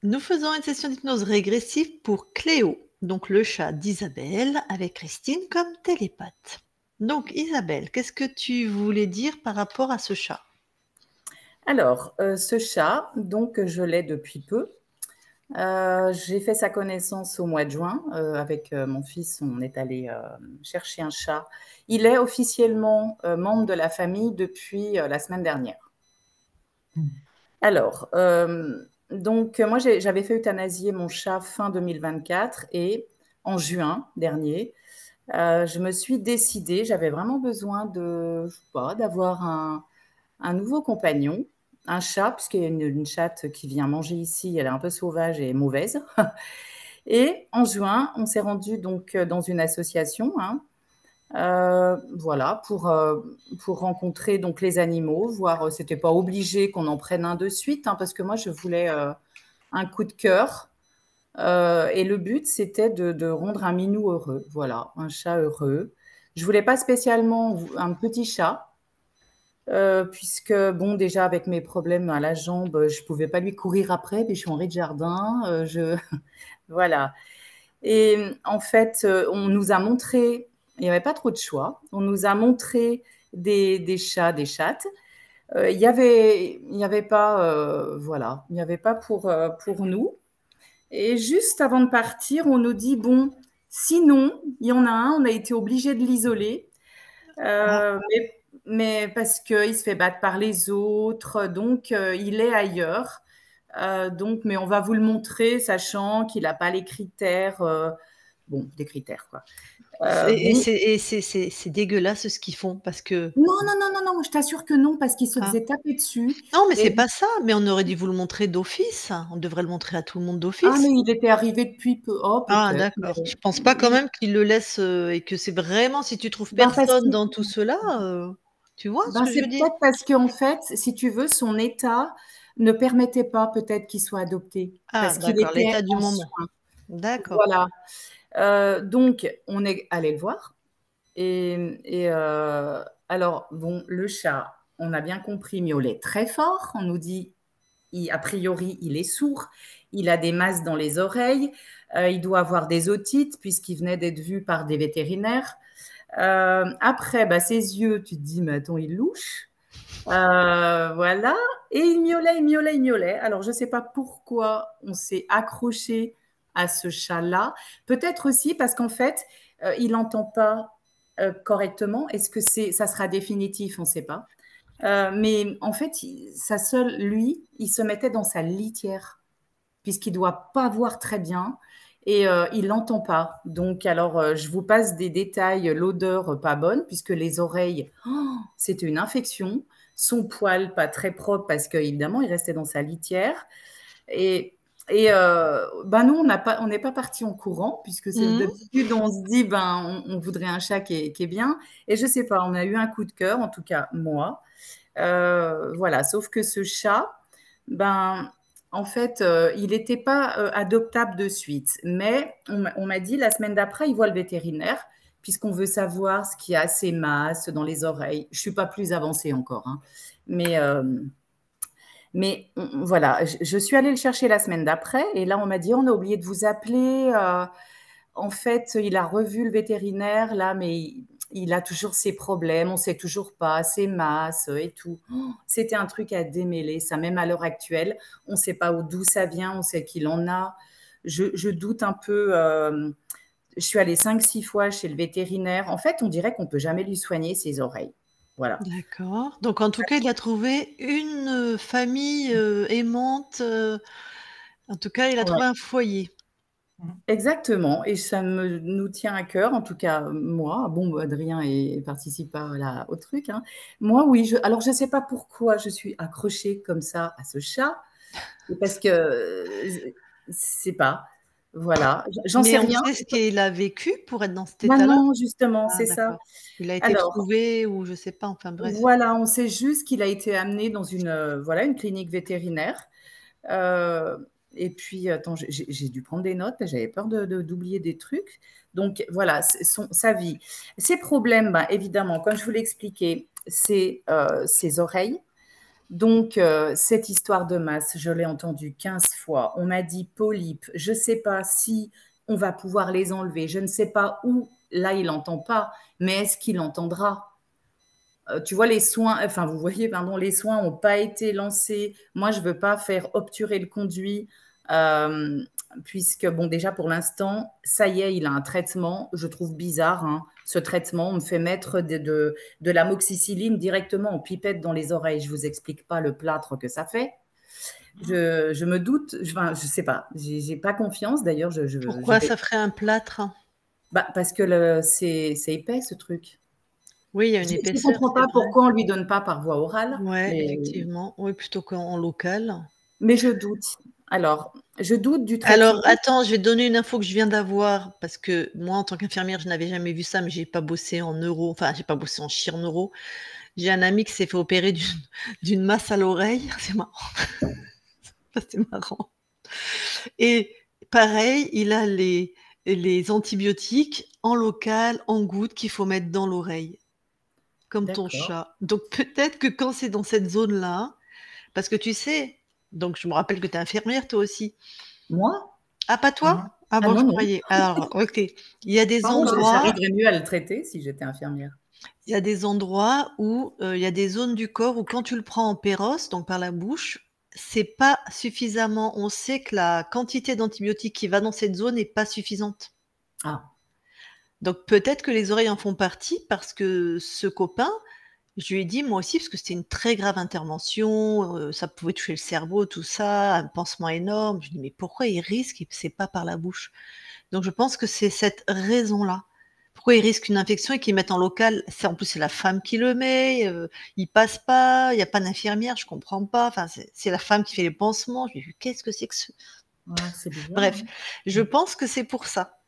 Nous faisons une session d'hypnose régressive pour Cléo, donc le chat d'Isabelle, avec Christine comme télépathe. Donc Isabelle, qu'est-ce que tu voulais dire par rapport à ce chat? Alors, ce chat, donc je l'ai depuis peu. J'ai fait sa connaissance au mois de juin, avec, mon fils, on est allé, chercher un chat. Il est officiellement, membre de la famille depuis, la semaine dernière. Alors, donc moi j'avais fait euthanasier mon chat fin 2024 et en juin dernier, je me suis décidée, j'avais vraiment besoin de je sais pas, d'avoir un nouveau compagnon, un chat, puisqu'il y a une chatte qui vient manger ici, elle est un peu sauvage et mauvaise. Et en juin, on s'est rendu donc dans une association, hein, voilà, pour rencontrer donc les animaux, voir. C'était pas obligé qu'on en prenne un de suite, hein, parce que moi je voulais un coup de cœur. Et le but, c'était de rendre un minou heureux. Voilà, un chat heureux. Je voulais pas spécialement un petit chat. Puisque bon, déjà avec mes problèmes à la jambe, je pouvais pas lui courir après, puis je suis en rez-de-jardin, je voilà. Et en fait, on nous a montré, il y avait pas trop de choix, on nous a montré des chats, des chattes. Il y avait pas, voilà, il y avait pas pour nous. Et juste avant de partir, on nous dit: «Bon, sinon, il y en a un, on a été obligé de l'isoler, Ah, mais parce qu'il se fait battre par les autres, donc il est ailleurs. Donc, mais on va vous le montrer, sachant qu'il n'a pas les critères, bon, des critères quoi. Bon, c'est dégueulasse ce qu'ils font parce que non, non, non, non, non, je t'assure que non, parce qu'il se ah. faisait taper dessus. Non, mais c'est Et pas ça, mais on aurait dû vous le montrer d'office. On devrait le montrer à tout le monde ah, mais d'office. il était arrivé depuis peu. Oh, Ah peut-être. Mais, d'accord. Je pense pas quand même qu'ils le laissent, et que c'est vraiment si tu trouves ben parce que, personne dans tout cela, tu vois ce ben que je c'est veux dire? peut-être parce qu'en fait, si tu veux, son état ne permettait pas peut-être qu'il soit adopté, Ah parce qu'il d'accord, était l'état du en moment. soins. D'accord. Voilà. Donc, on est allé le voir. Et alors, bon, le chat, on a bien compris, miaulait très fort. On nous dit, a priori, il est sourd. Il a des masses dans les oreilles. Il doit avoir des otites, puisqu'il venait d'être vu par des vétérinaires. Après, bah, ses yeux, tu te dis, mais attends, il louche. Voilà. Et il miaulait, il miaulait, il miaulait. Alors, je ne sais pas pourquoi on s'est accroché à ce chat-là. Peut-être aussi parce qu'en fait, il n'entend pas correctement. Est-ce que ça sera définitif? On ne sait pas. Mais en fait, lui, il se mettait dans sa litière puisqu'il doit pas voir très bien et il n'entend pas. Donc, alors, je vous passe des détails, l'odeur pas bonne, puisque les oreilles, oh, c'était une infection. Son poil pas très propre, parce qu'évidemment, il restait dans sa litière. Et, ben nous, on n'est pas parti en courant, puisque c'est Mmh. d'habitude, on se dit, ben, on voudrait un chat qui est bien. Et je sais pas, on a eu un coup de cœur, en tout cas moi. Voilà, sauf que ce chat, ben, en fait, il n'était pas adoptable de suite. Mais on m'a dit la semaine d'après, il voit le vétérinaire, puisqu'on veut savoir ce qu'il y a à ses masses dans les oreilles. Je ne suis pas plus avancée encore, hein. Mais, voilà, je suis allée le chercher la semaine d'après, et là, on m'a dit, on a oublié de vous appeler. En fait, il a revu le vétérinaire là, mais il a toujours ses problèmes, on sait toujours pas, ses masses et tout. Oh, c'était un truc à démêler, ça, même à l'heure actuelle. On ne sait pas d'où ça vient, on sait qu'il en a. Je doute un peu. Je suis allée 5, 6 fois chez le vétérinaire. En fait, on dirait qu'on peut jamais lui soigner ses oreilles. Voilà. D'accord. Donc en tout cas, il a trouvé une, famille, aimante, en tout cas, il a Ouais. trouvé un foyer. Exactement, et ça nous tient à cœur, en tout cas moi. Bon, bah, Adrien participe pas au truc, hein. Moi, oui, alors je ne sais pas pourquoi je suis accrochée comme ça à ce chat, parce que c'est pas, voilà, j'en sais Mais on rien. sait ce qu'il a vécu pour être dans cet Ben état-là? non, justement, Ah c'est ça. d'accord. Il a été Alors, trouvé ou je sais pas, enfin bref. voilà, on sait juste qu'il a été amené dans voilà, une clinique vétérinaire. Et puis, attends, j'ai dû prendre des notes, j'avais peur d'oublier des trucs. Donc voilà, sa vie. Ses problèmes, ben, évidemment, comme je vous l'ai expliqué, c'est ses oreilles. Donc, cette histoire de masse, je l'ai entendue 15 fois. On m'a dit polype. Je ne sais pas si on va pouvoir les enlever. Je ne sais pas où. Là, il n'entend pas. Mais est-ce qu'il entendra? Tu vois, les soins, enfin, vous voyez, pardon, les soins n'ont pas été lancés. Moi, je ne veux pas faire obturer le conduit, euh, puisque, bon, déjà pour l'instant, ça y est, il a un traitement. Je trouve bizarre, hein, ce traitement. On me fait mettre de l'amoxicilline directement en pipette dans les oreilles. Je ne vous explique pas le plâtre que ça fait. Je me doute, enfin, je ne sais pas, j'ai pas confiance. D'ailleurs, je Pourquoi vais. ça ferait un plâtre? Bah, parce que c'est épais, ce truc. Oui, il y a une Je ne épaisseur, comprends c'est pas vrai. pourquoi on ne lui donne pas par voie orale, Ouais, effectivement. Oui, plutôt qu'en local. mais je doute. Alors, je doute du Alors, traitement. attends, je vais te donner une info que je viens d'avoir parce que moi, en tant qu'infirmière, je n'avais jamais vu ça, mais j'ai pas bossé en neuro, enfin, j'ai pas bossé en chir neuro. J'ai un ami qui s'est fait opérer d'une masse à l'oreille. C'est marrant. C'est marrant. Et pareil, il a les antibiotiques en local, en gouttes qu'il faut mettre dans l'oreille, comme ton D'accord. chat. Donc peut-être que quand c'est dans cette zone-là, parce que tu sais, donc je me rappelle que tu es infirmière toi aussi. Moi? Ah, pas Ah non. toi? Ah Ah bon, non, je non. croyais. Alors, ok. Il y a des Pardon, endroits, j'arriverais mieux à le traiter si j'étais infirmière. il y a des endroits où il y a des zones du corps où quand tu le prends en péros, donc par la bouche, c'est pas suffisamment. On sait que la quantité d'antibiotiques qui va dans cette zone n'est pas suffisante. Ah, Donc peut-être que les oreilles en font partie parce que ce copain, je lui ai dit moi aussi, parce que c'était une très grave intervention, ça pouvait toucher le cerveau, tout ça, un pansement énorme. Je lui dis: «Mais pourquoi il risque? C'est pas par la bouche». Donc je pense que c'est cette raison-là. Pourquoi il risque une infection et qu'il mette en local? C'est en plus, c'est la femme qui le met, il passe pas, il y a pas d'infirmière, je comprends pas. Enfin, c'est la femme qui fait les pansements. Je lui ai dit: «Qu'est-ce que c'est que ce?» ouais, c'est bizarre, Bref, hein. je pense que c'est pour ça.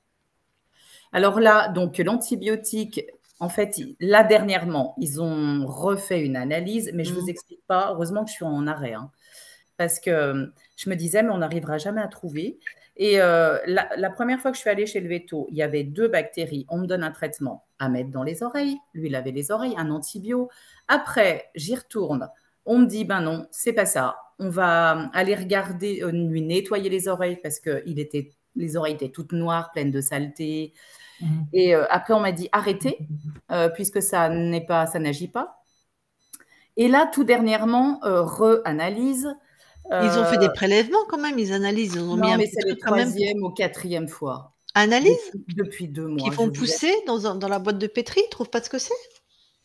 Alors là, donc l'antibiotique, en fait, là dernièrement, ils ont refait une analyse, mais je vous Mmh. explique pas. Heureusement que je suis en arrêt, hein, parce que je me disais, mais on n'arrivera jamais à trouver. Et la première fois que je suis allée chez le véto, il y avait 2 bactéries. On me donne un traitement à mettre dans les oreilles. Lui, il avait les oreilles, un antibio. Après, j'y retourne. On me dit, ben non, c'est pas ça. On va aller regarder, lui nettoyer les oreilles parce que les oreilles étaient toutes noires, pleines de saleté. Et après, on m'a dit, arrêtez, puisque ça n'agit pas. Et là, tout dernièrement, re-analyse. Ils ont Euh, fait des prélèvements quand même, ils analysent, ils ont mis non, un mais petit c'est le truc quand même pour troisième ou quatrième fois. analyse? Depuis deux Qui mois, font je vous pousser dans la boîte de pétri, ils trouvent pas ce que c'est?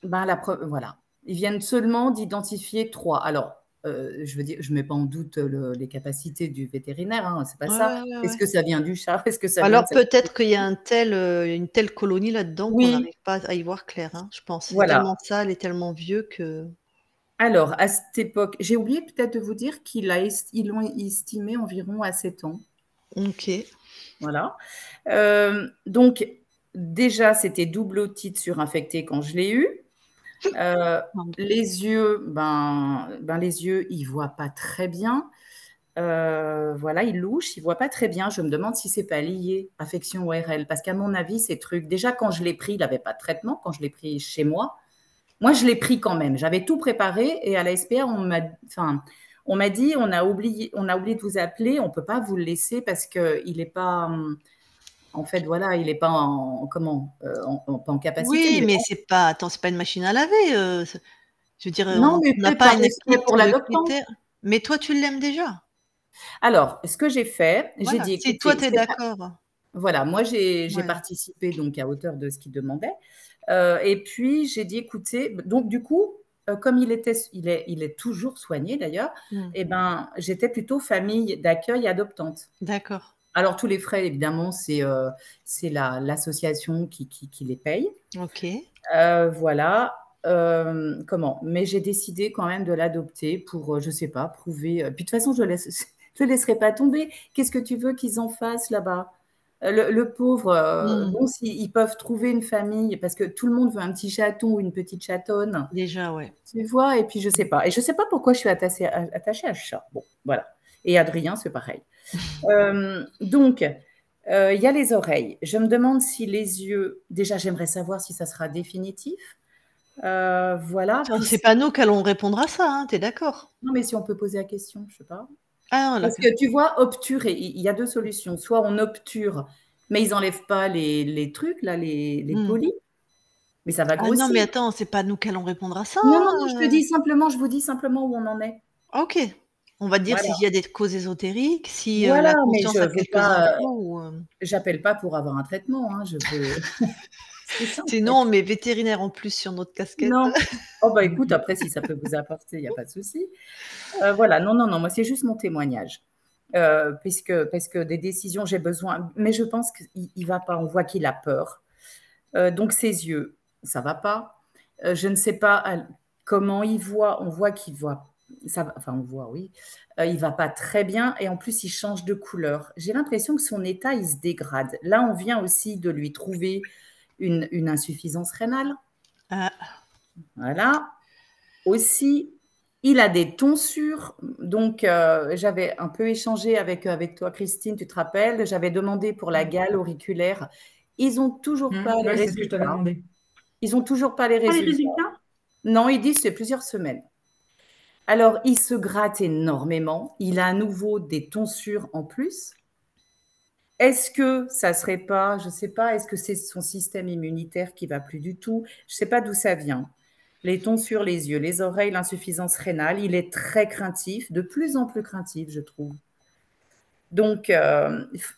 ben, voilà. Ils viennent seulement d'identifier 3. Alors, je veux dire, je ne mets pas en doute les capacités du vétérinaire, hein, c'est pas Ouais, ça. ouais, ouais, Est-ce ouais. que ça vient du chat? Est-ce que ça vient de Alors cette... peut-être qu'il y a une telle colonie là-dedans qu'on Oui, n'arrive pas à y voir clair, hein, je pense. C'est voilà. tellement sale et tellement vieux que Alors, à cette époque, j'ai oublié peut-être de vous dire ils l'ont estimé environ à 7 ans. OK. Voilà. Donc, déjà, c'était double otite surinfectée quand je l'ai eu. Euh, Pardon. les yeux, les yeux, ils voient pas très bien. Voilà, ils louchent, ils voient pas très bien. Je me demande si c'est pas lié, affection ORL, parce qu'à mon avis, ces trucs, déjà quand je l'ai pris, il n'avait pas de traitement. Quand je l'ai pris chez moi, je l'ai pris quand même. J'avais tout préparé et à la SPA, on m'a dit, on a oublié de vous appeler, on peut pas vous le laisser parce que il est pas, en fait, voilà, il est pas pas en capacité, Oui, mais mais c'est pas une machine à laver, je veux dire, non, on mais n'a peut-être pas par un respect kit pour de l'adoptant. critères. Mais toi, tu l'aimes déjà? Alors, ce que j'ai fait, j'ai Voilà, dit, si toi écoutez, tu es c'est pas. d'accord. Voilà, moi j'ai Ouais. participé donc à hauteur de ce qu'il demandait. Et puis j'ai dit, écoutez, donc du coup, comme il est toujours soigné d'ailleurs, Mmh. et ben j'étais plutôt famille d'accueil adoptante. D'accord. Alors tous les frais, évidemment, c'est l'association qui les paye. OK. Voilà. Comment? Mais j'ai décidé quand même de l'adopter pour, je sais pas, prouver. Puis de toute façon, je le laisserai pas tomber. Qu'est-ce que tu veux qu'ils en fassent là-bas? Le pauvre, Mmh. bon, s'ils peuvent trouver une famille, parce que tout le monde veut un petit chaton ou une petite chatonne, Déjà, ouais. tu vois, et puis je sais pas. Et je sais pas pourquoi je suis attachée à ce chat. Bon, voilà. Et Adrien, c'est pareil. Donc, il y a les oreilles. Je me demande si les yeux, déjà, j'aimerais savoir si ça sera définitif. Voilà, Tiens, puis c'est pas nous qui allons répondre à ça, hein, tu es d'accord? non, mais si on peut poser la question, je sais pas. Ah non, Parce d'accord. que tu vois, obturer, il y a 2 solutions. Soit on obture, mais ils enlèvent pas les trucs là, les Mmh. polis, mais ça va Ah non, mais grossir. attends, c'est pas nous qui allons répondre à ça, Non, non, non, hein, je vous dis simplement où on en est. OK. On va dire s'il Voilà, y a des causes ésotériques, si, voilà, la mais je conscience a veux quelques pas, infos ou, j'appelle pas pour avoir un traitement, hein, je veux c'est ça, en fait. sinon on met vétérinaire en plus sur notre casquette. Non. Oh bah, écoute, après si ça peut vous apporter, il y a pas de souci. Voilà, non, non, non, moi c'est juste mon témoignage. Puisque parce que des décisions, j'ai besoin mais je pense qu'il va pas, on voit qu'il a peur. Donc ses yeux, ça va pas. Je ne sais pas comment il voit. On voit qu'il voit. Ça va, enfin, on voit, oui. Il va pas très bien et en plus, il change de couleur. J'ai l'impression que son état, il se dégrade. Là, on vient aussi de lui trouver une insuffisance rénale. Ah, Voilà. Aussi, il a des tonsures. Donc, j'avais un peu échangé avec toi, Christine, tu te rappelles? J'avais demandé pour la gale auriculaire. Ils ont toujours pas les Ouais, c'est ce que je t'avais résultats. demandé. Ils ont toujours pas les Pas les résultats. résultats? Non, ils disent c'est plusieurs semaines. Alors, il se gratte énormément. Il a à nouveau des tonsures en plus. Est-ce que ça serait pas, je sais pas, est-ce que c'est son système immunitaire qui va plus du tout? Je sais pas d'où ça vient. Les tonsures, les yeux, les oreilles, l'insuffisance rénale. Il est très craintif, de plus en plus craintif, je trouve. Donc,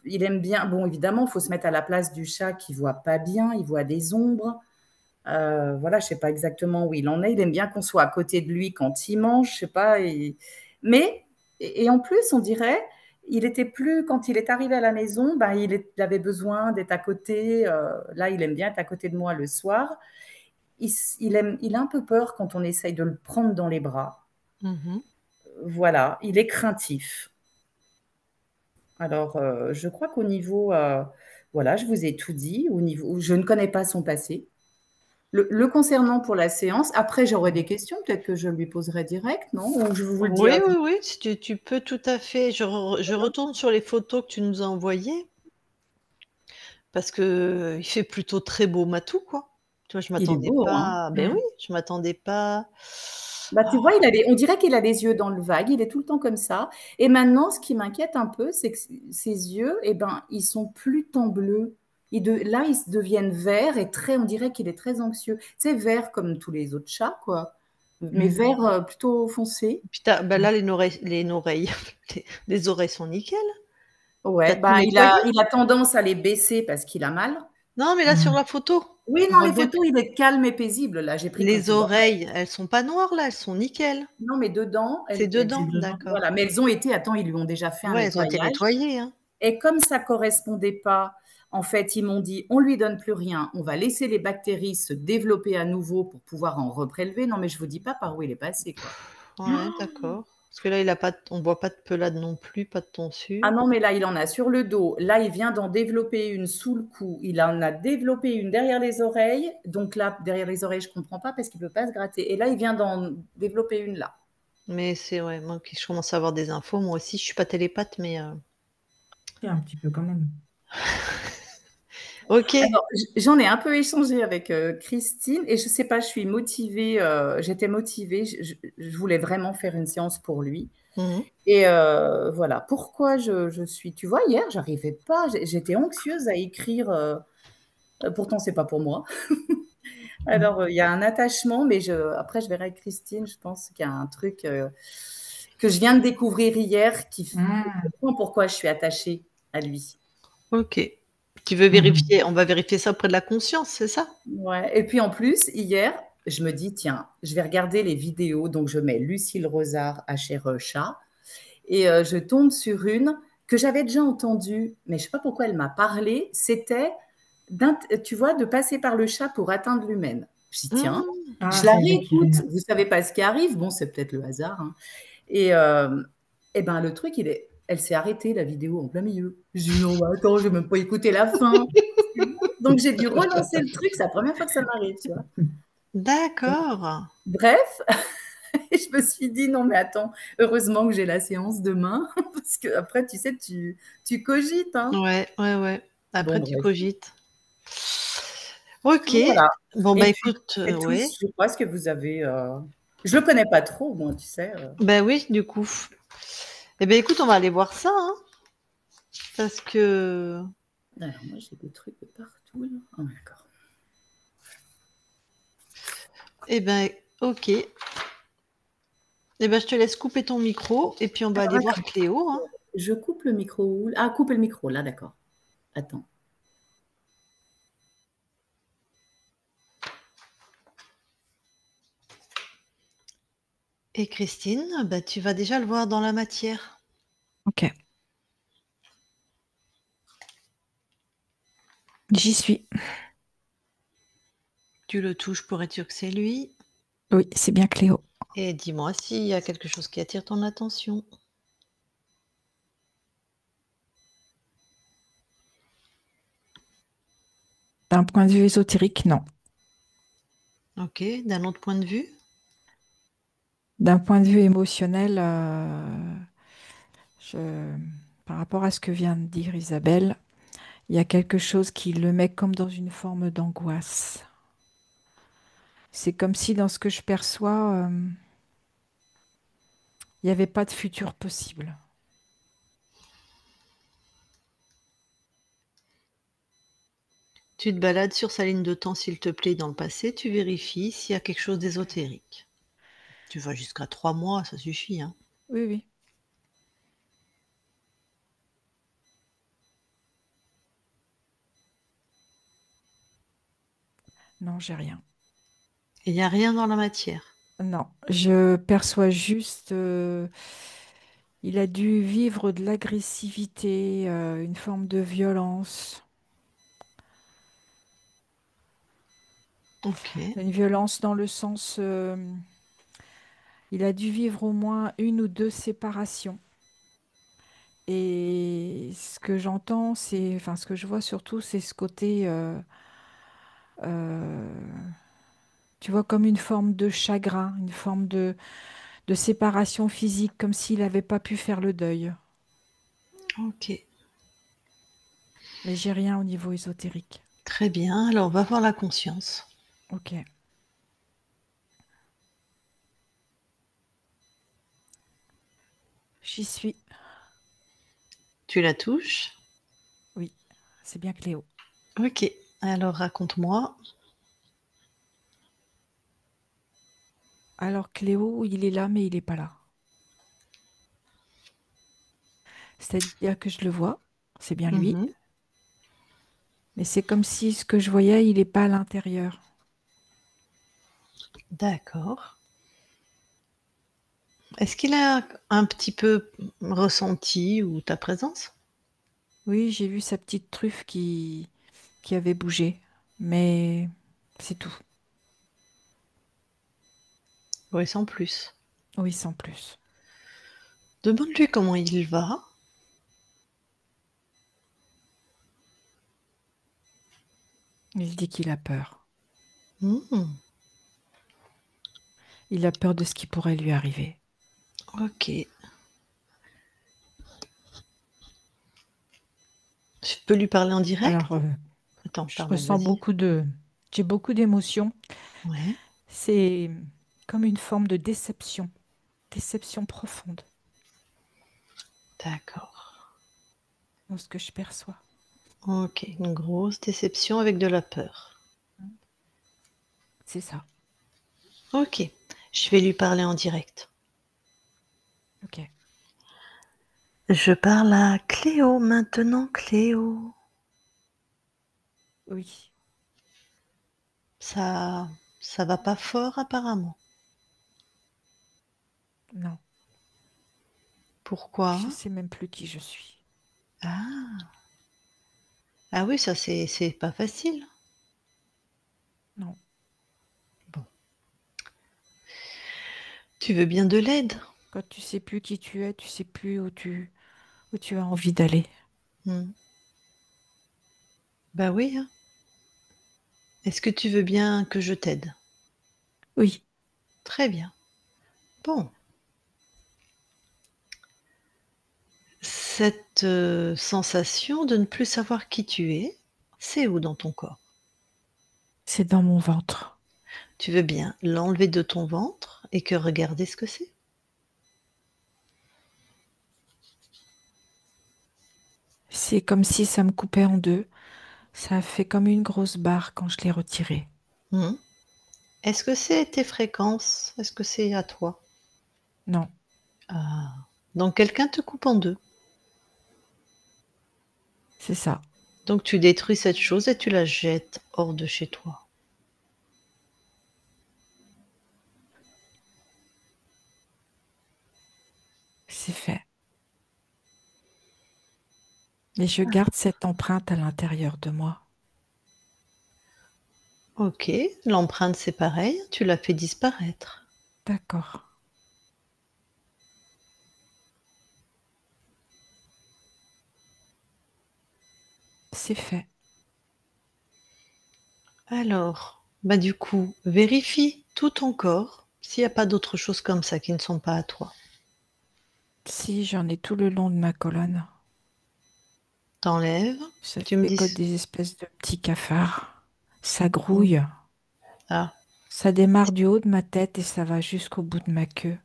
il aime bien. Bon, évidemment, il faut se mettre à la place du chat qui voit pas bien, il voit des ombres. Voilà, je sais pas exactement où il en est. Il aime bien qu'on soit à côté de lui quand il mange, je sais pas. Mais, et en plus, on dirait, il était plus, quand il est arrivé à la maison, ben, il avait besoin d'être à côté. Là, il aime bien être à côté de moi le soir. Il a un peu peur quand on essaye de le prendre dans les bras. mmh. Voilà, il est craintif. Alors, je crois qu'au niveau, voilà, je vous ai tout dit. Au niveau, je ne connais pas son passé. Le concernant pour la séance, après j'aurai des questions, peut-être que je lui poserai direct, non? Ou je vous le dis à Oui, vous? oui, oui, si tu peux tout à fait. Je retourne sur les photos que tu nous as envoyées parce qu'il fait plutôt très beau matou, quoi. Tu vois, je Il est m'attendais beau, hein? pas, ben Mmh. oui, je m'attendais pas. Bah, tu vois, on dirait qu'il a les yeux dans le vague, il est tout le temps comme ça. Et maintenant, ce qui m'inquiète un peu, c'est que ses yeux, eh ben, ils sont plus tant bleus. Là, ils se deviennent verts et très, on dirait qu'il est très anxieux. C'est vert comme tous les autres chats, quoi. Mais Mmh. vert plutôt foncé. Puis tu bah, là, les oreilles, les oreilles sont nickel. Tu Ouais, as tout bah, nettoyé? il a tendance à les baisser parce qu'il a mal. Non, mais là, sur Mmh. la photo, Oui, on non, voit les bien photos, il est calme et paisible. Là, j'ai pris quand les il dormait. oreilles, elles sont pas noires là, elles sont nickel. Non, mais dedans, C'est elles C'est dedans? dedans. voilà, D'accord. mais elles ont été attends, ils lui ont déjà fait un Ouais, elles ont été nettoyage nettoyées, hein. et comme ça correspondait pas, en fait, ils m'ont dit: «On lui donne plus rien, on va laisser les bactéries se développer à nouveau pour pouvoir en reprélever». Non, mais je vous dis pas par où il est passé, quoi. Ouais, d'accord. Parce que là, il a pas de on voit pas de pelade non plus, pas de Ah tonsure. non, mais là, il en a sur le dos. Là, il vient d'en développer une sous le cou. Il en a développé une derrière les oreilles. Donc là, derrière les oreilles, je comprends pas parce qu'il peut pas se gratter et là, il vient d'en développer une là. Mais c'est ouais, moi qui je commence à avoir des infos, moi aussi, je suis pas télépathe, mais Si, un petit peu quand même. OK. Alors, j'en ai un peu échangé avec Christine et je sais pas, je suis motivée, j'étais motivée, je voulais vraiment faire une séance pour lui. Mmh mh. Et voilà, pourquoi je suis, tu vois, hier, j'arrivais pas, j'étais anxieuse à écrire, pourtant c'est pas pour moi. Mmh. Alors, il y a un attachement, mais après je verrai avec Christine, je pense qu'il y a un truc que je viens de découvrir hier je Mmh. comprends pourquoi je suis attachée à lui. OK. Tu veux Mmh. vérifier on va vérifier ça auprès de la conscience, c'est ça? Ouais, et puis en plus, hier, je me dis: «Tiens, je vais regarder les vidéos», donc je mets Lucille Rosard, HR Chat et je tombe sur une que j'avais déjà entendue, mais je sais pas pourquoi elle m'a parlé. C'était tu vois, de passer par le chat pour atteindre l'humaine. Je dis: «Tiens», Mmh. Ah, je la ça y est, réécoute, Kyrian. vous savez pas ce qui arrive, bon, c'est peut-être le hasard, hein et ben, le truc, elle s'est arrêtée la vidéo en plein milieu. Je dis: «Non, mais attends, j'ai même pas écouté la fin». Donc j'ai dû relancer le truc, c'est la première fois que ça m'arrive, tu vois? D'accord. Bref, et je me suis dit: «Non mais attends, heureusement que j'ai la séance demain», parce qu'après tu sais, tu cogites, hein. Ouais, ouais, ouais. Bon Après tu bref. cogites. OK. Voilà. Bon, Et bah, puis, écoute, c'est tout, ouais. je crois, ce que vous avez. Je le connais pas trop, moi, tu sais. Bah, oui, du coup. Eh ben, écoute, on va aller voir ça, hein, parce que Alors, moi, j'ai des trucs de partout, là. Ah, d'accord. eh ben, OK. Eh ben, je te laisse couper ton micro et puis on va Alors, aller voir attends, Cléo, hein. je coupe le micro où? Ah, couper le micro, là, d'accord. Attends. Et Christine, bah, tu vas déjà le voir dans la matière. Ok, j'y suis. Tu le touches pour être sûr que c'est lui. Oui, c'est bien Cléo. Et dis-moi s'il y a quelque chose qui attire ton attention. D'un point de vue ésotérique, non. OK, d'un autre point de vue? D'un point de vue émotionnel, par rapport à ce que vient de dire Isabelle, il y a quelque chose qui le met comme dans une forme d'angoisse. C'est comme si dans ce que je perçois, il n'y avait pas de futur possible. Tu te balades sur sa ligne de temps, s'il te plaît, dans le passé, tu vérifies s'il y a quelque chose d'ésotérique. Tu vas jusqu'à 3 mois, ça suffit, hein. Oui, oui. Non, j'ai rien. Il n'y a rien dans la matière. Non, je perçois juste, il a dû vivre de l'agressivité, une forme de violence, OK. une violence dans le sens, il a dû vivre au moins une ou deux séparations. Et ce que j'entends, c'est, enfin, ce que je vois surtout, c'est ce côté, euh, tu vois, comme une forme de chagrin, une forme de séparation physique, comme s'il n'avait pas pu faire le deuil. OK. Mais j'ai rien au niveau ésotérique. Très bien, alors on va voir la conscience. Ok, j'y suis. Tu la touches? Oui, c'est bien Cléo. OK. Alors raconte-moi. Alors Cléo, il est là, mais il n'est pas là. C'est-à-dire que je le vois, c'est bien lui, Mmh. mais c'est comme si ce que je voyais, il n'est pas à l'intérieur. D'accord. Est-ce qu'il a un petit peu ressenti ou ta présence? Oui, j'ai vu sa petite truffe qui avait bougé, mais c'est tout. Oui, sans plus. Oui, sans plus. Demande-lui comment il va. Il dit qu'il a peur. Mmh. Il a peur de ce qui pourrait lui arriver. OK. Je peux lui parler en direct? Alors, Attends, je pardon, ressens vas-y. j'ai beaucoup d'émotions. Ouais, C'est comme une forme de déception, déception profonde d'accord. dans ce que je perçois. OK, une grosse déception avec de la peur. C'est ça. OK, je vais lui parler en direct. Ok. Je parle à Cléo maintenant, Cléo. Oui. Ça ça va pas fort apparemment. Non. Pourquoi? Je sais même plus qui je suis. Ah! Ah oui, ça c'est pas facile. Non. Bon, tu veux bien de l'aide? Quand tu sais plus qui tu es, tu sais plus où tu as envie d'aller. Mmh. Bah oui, hein. Est-ce que tu veux bien que je t'aide? Oui. Très bien. Bon, cette, sensation de ne plus savoir qui tu es, c'est où dans ton corps? C'est dans mon ventre. Tu veux bien l'enlever de ton ventre et que regarder ce que c'est? C'est comme si ça me coupait en deux. Ça a fait comme une grosse barre quand je l'ai retiré. Mmh. Est-ce que c'est tes fréquences? Est-ce que c'est à toi? Non, Ah, donc quelqu'un te coupe en 2. c'est ça. Donc tu détruis cette chose et tu la jettes hors de chez toi. C'est fait. Et je garde cette empreinte à l'intérieur de moi. OK, l'empreinte, c'est pareil, tu la fais disparaître. D'accord. C'est fait. Alors, bah, du coup, vérifie tout ton corps s'il y a pas d'autres choses comme ça qui ne sont pas à toi. Si j'en ai tout le long de ma colonne, Tu ça tu me fait comme dis des espèces de petits cafards. Ça mmh, grouille. ah, Ça démarre du haut de ma tête et ça va jusqu'au bout de ma queue.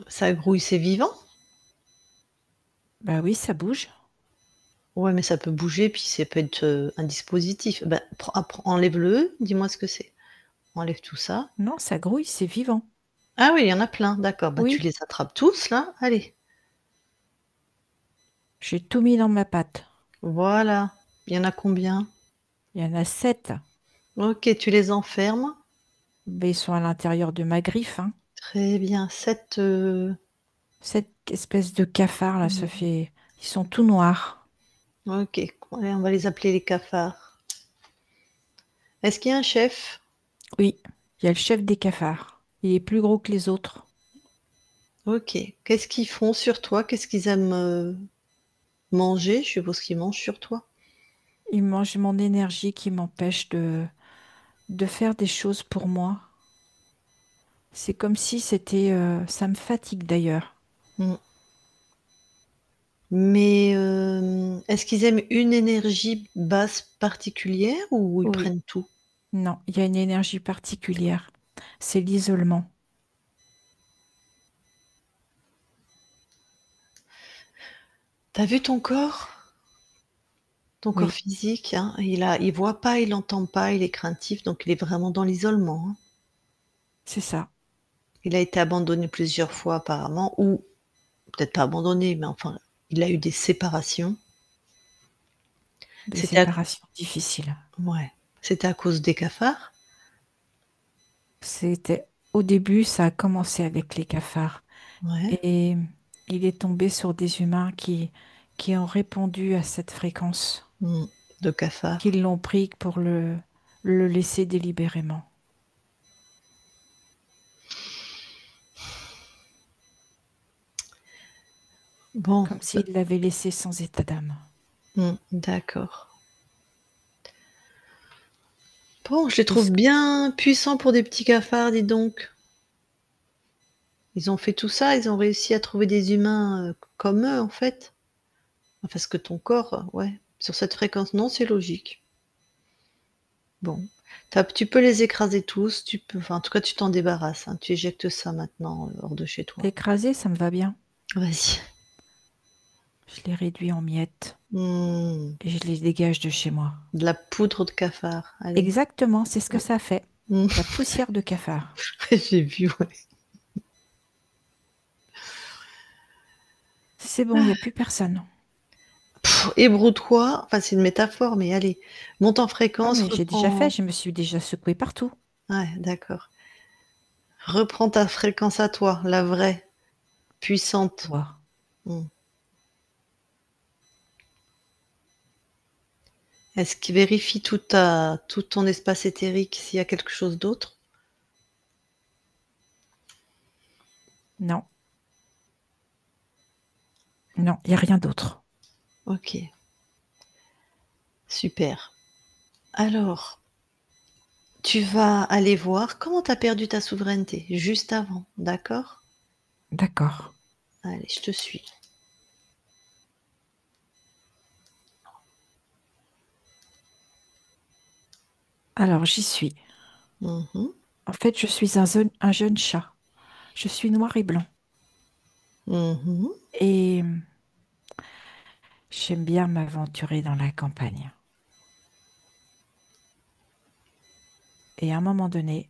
ça grouille, c'est vivant? Bah oui, ça bouge. Ouais, mais ça peut bouger, puis ça peut être, un dispositif. Bah, enlève-le, dis-moi ce que c'est. Enlève tout ça. Non, ça grouille, c'est vivant. Ah oui, il y en a plein, d'accord. Bah, tu Oui, les attrapes tous là, allez. j'ai tout mis dans ma patte. Voilà. Il y en a combien? Il y en a 7. OK, tu les enfermes. Mais ils sont à l'intérieur de ma griffe, hein. Très bien. 7. 7 espèces de cafards, là, ça Mmh, fait... Ils sont tout noirs. OK, allez, on va les appeler les cafards. Est-ce qu'il y a un chef? Oui, il y a le chef des cafards. Il est plus gros que les autres. OK. Qu'est-ce qu'ils font sur toi? Qu'est-ce qu'ils aiment, manger? Je suppose qu'ils mangent sur toi? Il mange mon énergie qui m'empêche de faire des choses pour moi. C'est comme si c'était... ça me fatigue d'ailleurs. Mmh. Mais, est-ce qu'ils aiment une énergie basse particulière ou ils Oui, prennent tout? non, il y a une énergie particulière. C'est l'isolement. Tu as vu ton corps? Ton corps Oui, physique, hein, il voit pas, il entend pas, il est craintif, donc il est vraiment dans l'isolement, hein. c'est ça. Il a été abandonné plusieurs fois apparemment ou peut-être pas abandonné, mais enfin, il a eu des séparations. Des C'était à séparations difficiles. Ouais, c'était à cause des cafards? C'était au début, ça a commencé avec les cafards. Ouais, Et il est tombé sur des humains qui ont répondu à cette fréquence, mmh, de qui cafards. l'ont pris pour le laisser délibérément, Bon, comme s'il l'avait laissé sans état d'âme. d'accord. Bon, je les Et trouve bien puissants pour des petits cafards, dis donc. Ils ont fait tout ça, ils ont réussi à trouver des humains, comme eux, en fait. Enfin, parce que ton corps, ouais, sur cette fréquence, non, c'est logique. Bon, tu peux les écraser tous, tu peux enfin, en tout cas, tu t'en débarrasses, hein, tu éjectes ça maintenant, hors de chez toi. écrasé, ça me va bien. Vas-y. Je les réduis en miettes Mmh, et je les dégage de chez moi. de la poudre de cafard, allez. Exactement, c'est ce que ça fait. Mmh, La poussière de cafard. j'ai vu, ouais. C'est bon, il n'y a plus personne. Ébroue-toi, enfin, c'est une métaphore, mais allez, monte en Oh, fréquence, mais j'ai déjà fait, reprends je me suis déjà secouée partout. ouais, d'accord. Reprends ta fréquence à toi, la vraie, puissante. Wow. Mmh. Est-ce qu'il vérifie tout ton espace éthérique, s'il y a quelque chose d'autre? Non, non, il n'y a rien d'autre. OK, super. Alors, tu vas aller voir comment tu as perdu ta souveraineté, juste avant, d'accord? D'accord. Allez, je te suis. Alors, j'y suis. Mhm. En fait, je suis un jeune chat. Je suis noir et blanc. Mhm. Et j'aime bien m'aventurer dans la campagne. Et à un moment donné,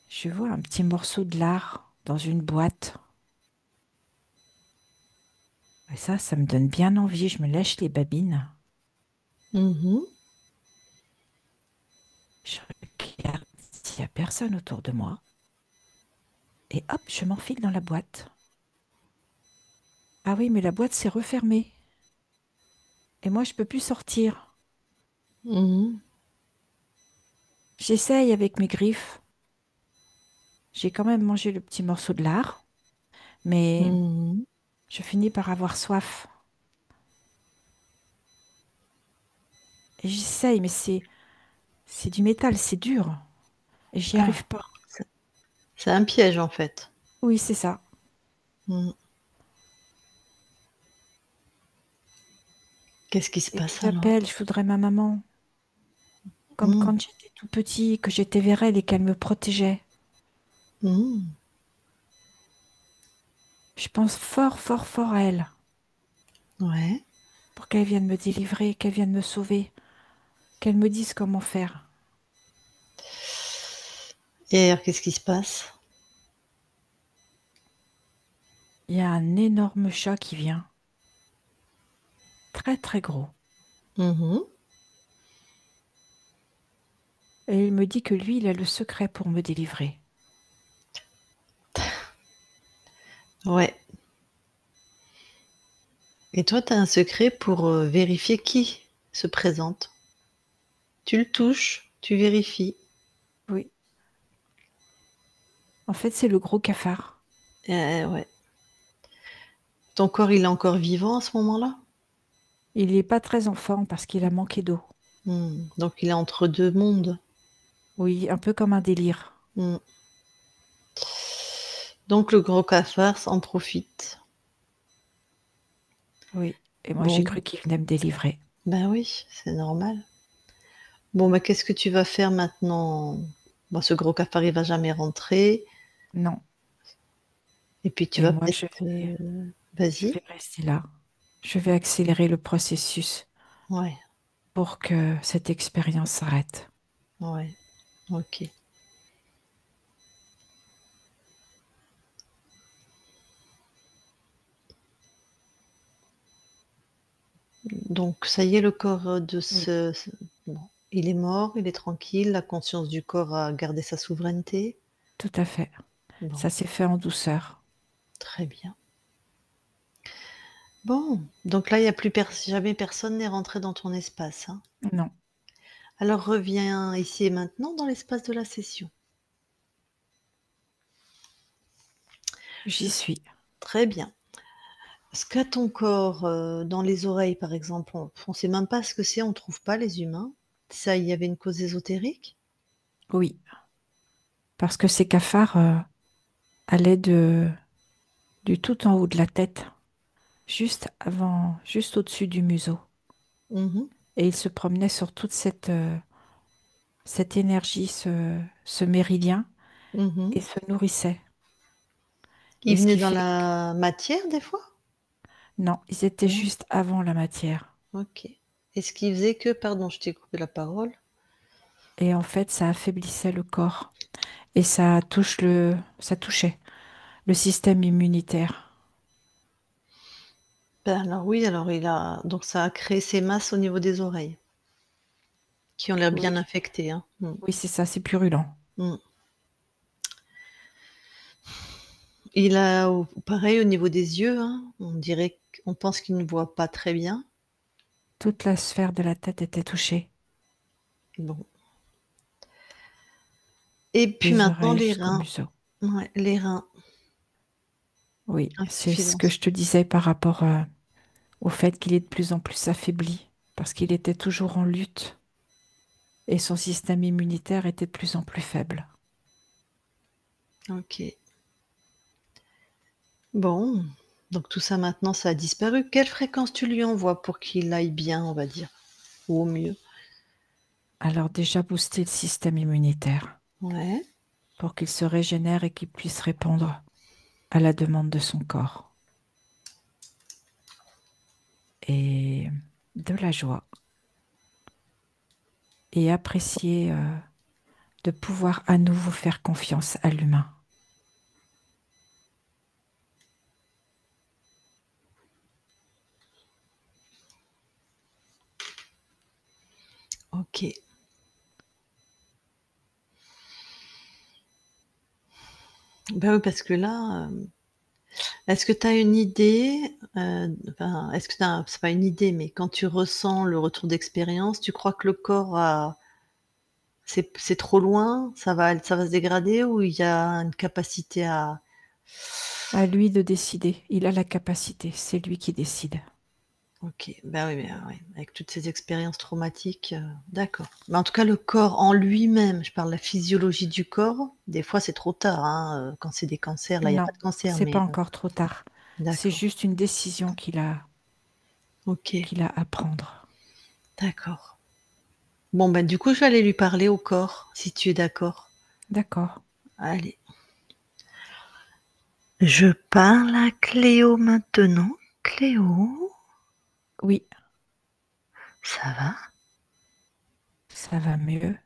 je vois un petit morceau de lard dans une boîte. Et ça me donne bien envie. Je me lèche les babines. Mhm. Je regarde s'il n'y a personne autour de moi. Et hop, je m'enfile dans la boîte. Ah oui, mais la boîte s'est refermée. Et moi, je peux plus sortir. Mhm. J'essaye avec mes griffes. J'ai quand même mangé le petit morceau de lard, mais Mhm. je finis par avoir soif. Et j'essaye, mais c'est du métal, c'est dur. Et j'y Ah, arrive pas. c'est un piège en fait. Oui, c'est ça. Mhm. Qu'est-ce qui se Et passe alors? j'appelle, je voudrais ma maman. Comme Mhm. quand j'étais tout petit, que j'étais vers elle et qu'elle me protégeait. Mhm. Je pense fort, fort, fort à elle. Ouais. Pour qu'elle vienne me délivrer, qu'elle vienne me sauver, qu'elle me dise comment faire. Et alors, qu'est-ce qui se passe? Il y a un énorme chat qui vient. Très, très gros. Mhm. Et il me dit que lui, il a le secret pour me délivrer. Ouais. Et toi, tu as un secret pour vérifier qui se présente. Tu le touches, tu vérifies. Oui. En fait, c'est le gros cafard. Ouais. Ton corps, il est encore vivant à ce moment-là? Il n'est pas très en forme parce qu'il a manqué d'eau. Donc il est entre deux mondes. Oui, un peu comme un délire. Hmm. Donc le gros cafard en profite. Oui. Et moi, j'ai Bon, cru qu'il venait me délivrer. ben oui, c'est normal. Bon, ben qu'est-ce que tu vas faire maintenant? Bon, ce gros cafard, il va jamais rentrer. Non. Et puis tu Et vas moi, peut-être... je Vas-y. vais rester là. Je vais accélérer le processus Ouais, pour que cette expérience s'arrête. ouais, ok. Donc ça y est, le corps de Oui, bon, il est mort, il est tranquille, la conscience du corps a gardé sa souveraineté. tout à fait. Bon, Ça s'est fait en douceur. très bien. Bon, donc là, il y a plus jamais personne n'est rentré dans ton espace, hein. Non, Alors reviens ici et maintenant dans l'espace de la session. j'y suis. Très bien. Ce qu'a ton corps dans les oreilles, par exemple, on ne sait même pas ce que c'est, on ne trouve pas les humains. Ça, il y avait une cause ésotérique? Oui, parce que ces cafards allaient du tout en haut de la tête, juste avant, juste au-dessus du museau. Mhm, Et ils se promenaient sur toute cette énergie, ce méridien, mhm. et se nourrissaient. Et Il ce venait qui dans fait que, la matière des fois? non, ils étaient Non. juste avant la matière. Ok. Et ce qui faisait que, pardon, je t'ai coupé la parole. Et en fait, ça affaiblissait le corps. Et ça touchait le système immunitaire. Ben alors oui, alors donc ça a créé ces masses au niveau des oreilles, qui ont l'air Oui, bien infectées, hein. Mm, oui, c'est ça, c'est purulent. mm. Pareil au niveau des yeux, hein, on dirait qu'on pense qu'il ne voit pas très bien. Toute la sphère de la tête était touchée. Bon. Et puis Des maintenant oreilles les jusqu'au reins. museau. Ouais, les reins, Oui, c'est ce que insuffisance. je te disais par rapport au fait qu'il est de plus en plus affaibli, parce qu'il était toujours en lutte et son système immunitaire était de plus en plus faible. Ok. Bon, donc tout ça maintenant, ça a disparu. Quelle fréquence tu lui envoies pour qu'il aille bien, on va dire, ou au mieux? Alors déjà booster le système immunitaire Ouais. pour qu'il se régénère et qu'il puisse répondre à la demande de son corps. Et de la joie. Et apprécier de pouvoir à nouveau faire confiance à l'humain. Ok. Ben oui, parce que là, est-ce que tu as une idée, enfin, est-ce que c'est pas une idée, mais quand tu ressens le retour d'expérience, tu crois que le corps c'est trop loin, ça va se dégrader ou il y a une capacité à À lui de décider. Il a la capacité. C'est lui qui décide. OK, bah, oui, mais, oui, avec toutes ces expériences traumatiques, d'accord. Mais en tout cas, le corps en lui-même, je parle de la physiologie du corps, des fois c'est trop tard, hein, quand c'est des cancers, là, il y a pas Non, de cancer, c'est pas mais encore trop tard. C'est d'accord, juste une décision OK, qu'il a à prendre. d'accord. Bon, ben, du coup, je vais aller lui parler au corps, si tu es d'accord. D'accord. Allez. Je parle à Cléo maintenant. Cléo, Oui, ça va? ça va mieux.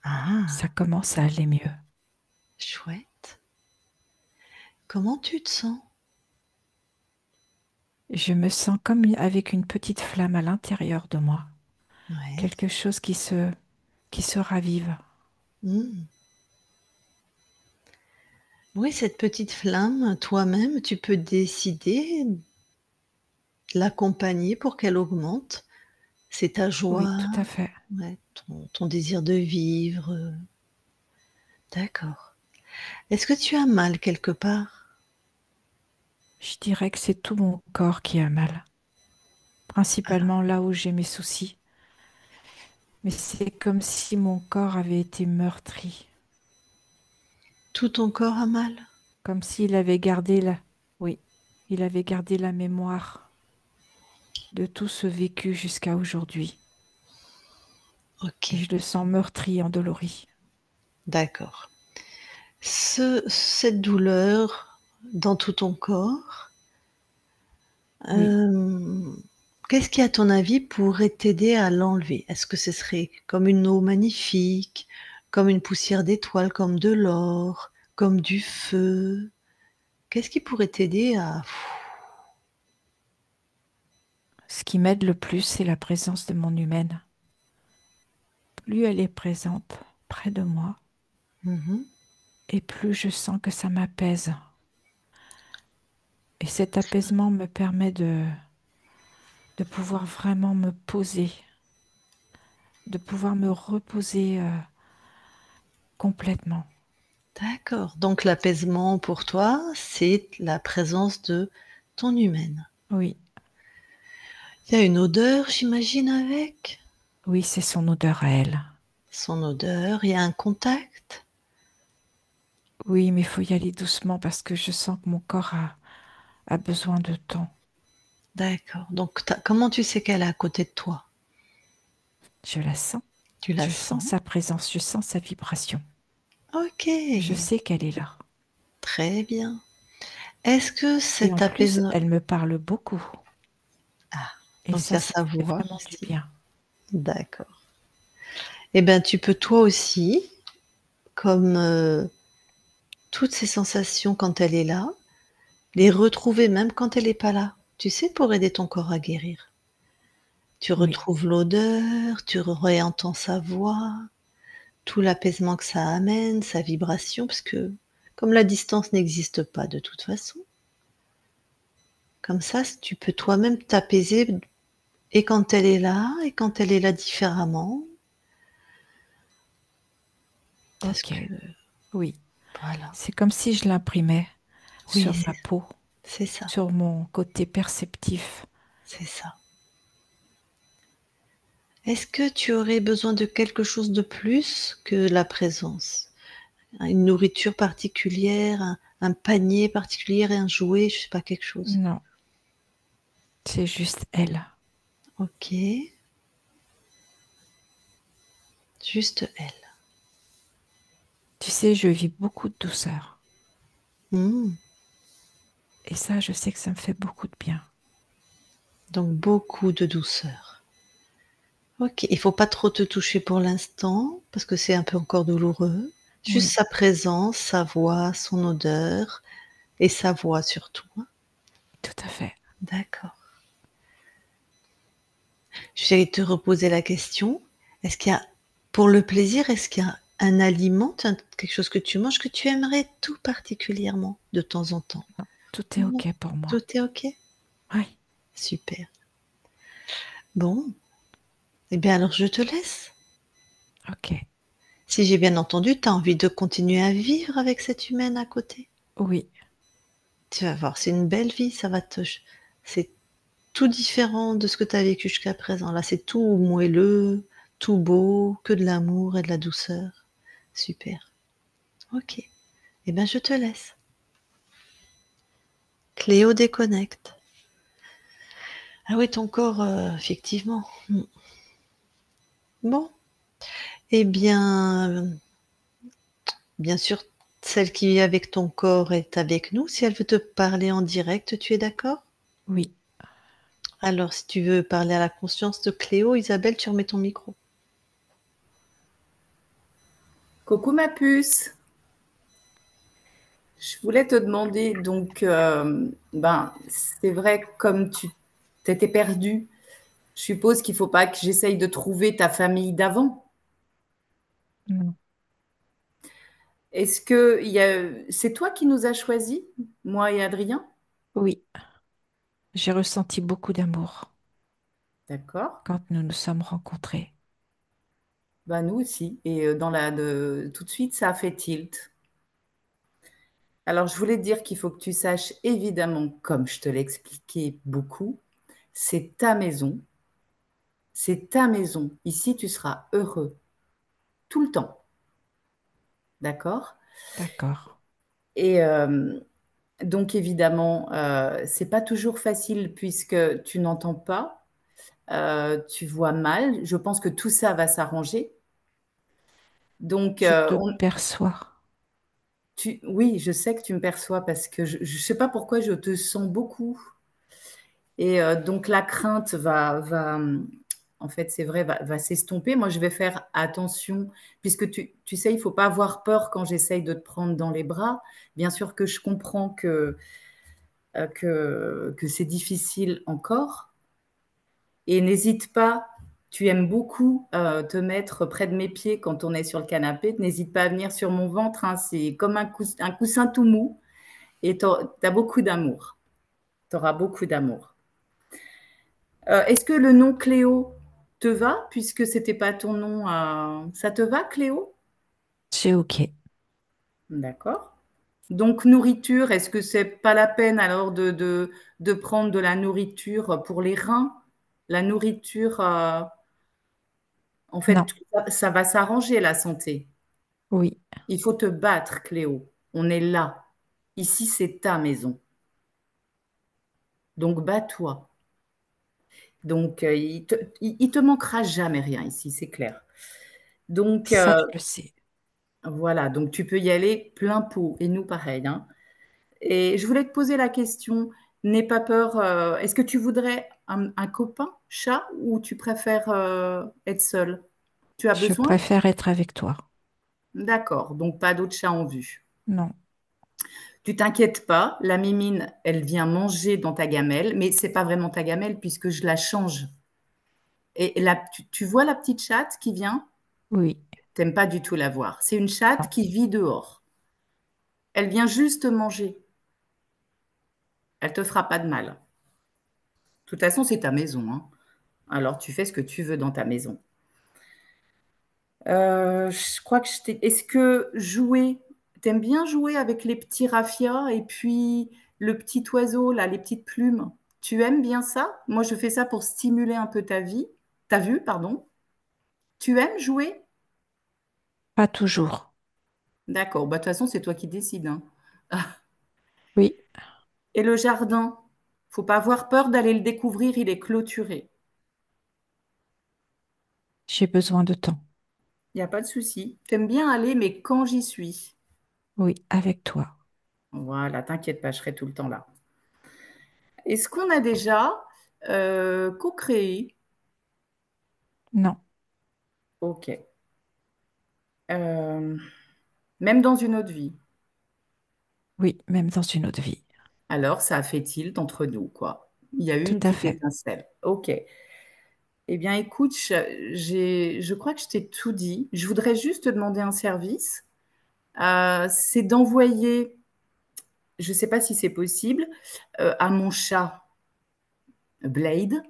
Ah, Ça commence à aller mieux. chouette. Comment tu te sens? Je me sens comme avec une petite flamme à l'intérieur de moi. Ouais. Quelque chose qui se ravive. Mmh. Oui, cette petite flamme, toi-même, tu peux décider de l'accompagner pour qu'elle augmente. C'est ta Oui, joie, tout à fait. ouais, ton désir de vivre, d'accord. Est-ce que tu as mal quelque part? Je dirais que c'est tout mon corps qui a mal. Principalement là où j'ai mes soucis. Mais c'est comme si mon corps avait été meurtri. Tout ton corps a mal? Comme s'il avait gardé oui, il avait gardé la mémoire de tout ce vécu jusqu'à aujourd'hui. Et OK, je le sens meurtri, endolori. d'accord. Cette douleur dans tout ton corps, Oui, hem, qu'est-ce qui, à ton avis, pourrait t'aider à l'enlever? Est-ce que ce serait comme une eau magnifique, comme une poussière d'étoiles, comme de l'or, comme du feu? Qu'est-ce qui pourrait t'aider à ce qui m'aide le plus, c'est la présence de mon humaine. Plus elle est présente près de moi, mmh. et plus je sens que ça m'apaise. Et cet apaisement me permet de pouvoir vraiment me poser, de pouvoir me reposer complètement. D'accord, donc l'apaisement pour toi, c'est la présence de ton humaine. Oui, Il y a une odeur, j'imagine, avec? oui, c'est son odeur à elle. Son odeur, il y a un contact? Oui, mais il faut y aller doucement parce que je sens que mon corps a besoin de temps. D'accord, donc comment tu sais qu'elle est à côté de toi? Je la sens. Tu la Je sens sens? sa présence, je sens sa vibration. Je OK, sais qu'elle est là. très bien. Est-ce que Et en cet plus, apaisement, elle me parle beaucoup. ah, Et donc il y ça, a ça sa me fait voix vraiment du aussi. bien. D'accord. Eh ben, tu peux toi aussi, comme, toutes ces sensations quand elle est là, les retrouver même quand elle est pas là. Tu sais, pour aider ton corps à guérir. Tu Oui, retrouves l'odeur, tu réentends sa voix, tout l'apaisement que ça amène, sa vibration, parce que comme la distance n'existe pas de toute façon, comme ça, tu peux toi-même t'apaiser et quand elle est là et quand elle est là différemment, parce ok. que Oui, voilà. c'est comme si je l'imprimais Oui, sur ma peau, c'est ça, sur mon côté perceptif. c'est ça. Est-ce que tu aurais besoin de quelque chose de plus que la présence? Une nourriture particulière, un panier particulier, un jouet, je sais pas, quelque chose? Non, c'est juste elle. OK. Juste elle. Tu sais, je vis beaucoup de douceur. Hmm. Et ça, je sais que ça me fait beaucoup de bien. Donc beaucoup de douceur. Ok, il faut pas trop te toucher pour l'instant parce que c'est un peu encore douloureux. Juste Oui, sa présence, sa voix, son odeur et sa voix surtout, hein. tout à fait. D'accord. Je vais te reposer la question. Est-ce qu'il y a, pour le plaisir, est-ce qu'il y a un aliment, quelque chose que tu manges que tu aimerais tout particulièrement de temps en temps? Non, tout est Non. OK pour moi. Tout est ok? Oui, Super. Bon, eh bien alors je te laisse. OK. Si j'ai bien entendu, tu as envie de continuer à vivre avec cette humaine à côté. Oui, Tu vas voir, c'est une belle vie, c'est tout différent de ce que tu as vécu jusqu'à présent. Là, c'est tout moelleux, tout beau, que de l'amour et de la douceur. Super. Ok. Eh bien, je te laisse. Cléo déconnecte. Ah oui, ton corps, effectivement. Bon. Eh bien, bien sûr, celle qui est avec ton corps est avec nous. Si elle veut te parler en direct, tu es d'accord? oui. Alors, si tu veux parler à la conscience de Cléo, Isabelle, tu remets ton micro. Coucou ma puce. Je voulais te demander, donc, c'est vrai, comme tu t'étais perdue, je suppose qu'il ne faut pas que j'essaye de trouver ta famille d'avant. Non. Est-ce que c'est toi qui nous as choisis, moi et Adrien? Oui, j'ai ressenti beaucoup d'amour D'accord. quand nous nous sommes rencontrés. Bah, nous aussi. Et tout de suite, ça a fait tilt. Alors, je voulais te dire qu'il faut que tu saches, évidemment, comme je te l'ai expliqué beaucoup, c'est ta maison. C'est ta maison. Ici, tu seras heureux tout le temps. D'accord? D'accord. Et donc, évidemment, c'est pas toujours facile puisque tu n'entends pas, tu vois mal. Je pense que tout ça va s'arranger. Donc, Je te perçois. oui, je sais que tu me perçois parce que je ne sais pas pourquoi je te sens beaucoup. Et donc, la crainte en fait, c'est vrai, va s'estomper. Moi, je vais faire attention, puisque tu sais, il faut pas avoir peur quand j'essaye de te prendre dans les bras. Bien sûr que je comprends que c'est difficile encore. Et n'hésite pas, tu aimes beaucoup te mettre près de mes pieds quand on est sur le canapé. N'hésite pas à venir sur mon ventre, hein. C'est comme un coussin tout mou. Et tu as beaucoup d'amour. Tu auras beaucoup d'amour. Est-ce que le nom Cléo te va, puisque c'était pas ton nom Ça te va, Cléo? C'est OK. D'accord. Donc, nourriture, est-ce que c'est pas la peine alors de prendre de la nourriture pour les reins? La nourriture, en Non. fait, ça va s'arranger, la santé. Oui. Il faut te battre, Cléo. On est là. Ici, c'est ta maison. Donc, bats-toi. Donc, il te manquera jamais rien ici, c'est clair. Donc, Ça, je le sais. voilà, donc tu peux y aller plein pot. Et nous, pareil, hein. Et je voulais te poser la question, n'aie pas peur, est-ce que tu voudrais un copain chat ou tu préfères être seule? Tu as Je besoin? préfère être avec toi. D'accord, donc pas d'autres chats en vue. Non. Tu t'inquiètes pas, la mimine, elle vient manger dans ta gamelle, mais c'est pas vraiment ta gamelle puisque je la change. Et tu vois la petite chatte qui vient? Oui. T'aimes pas du tout la voir. C'est une chatte Non. qui vit dehors. Elle vient juste manger. Elle te fera pas de mal. De toute façon, c'est ta maison, hein. Alors, tu fais ce que tu veux dans ta maison. Je crois que est-ce que jouer, t'aimes bien jouer avec les petits raffias et puis le petit oiseau, là, les petites plumes? Tu aimes bien ça? Moi, je fais ça pour stimuler un peu ta vue, pardon. Tu aimes jouer? Pas toujours. D'accord. Bah, de toute façon, c'est toi qui décides, hein. Oui. Et le jardin? Faut pas avoir peur d'aller le découvrir, il est clôturé. J'ai besoin de temps. Il n'y a pas de souci. T'aimes bien aller, mais quand j'y suis. Oui, avec toi. Voilà, t'inquiète pas, je serai tout le temps là. Est-ce qu'on a déjà co-créé? Non, Ok. Euh, Même dans une autre vie. oui, même dans une autre vie. Alors, ça a fait tilt entre nous, quoi. Il y a eu Tout une à petite fait. étincelle. Ok. Eh bien, écoute, je crois que je t'ai tout dit. Je voudrais juste te demander un service. C'est d'envoyer, je ne sais pas si c'est possible, à mon chat Blade.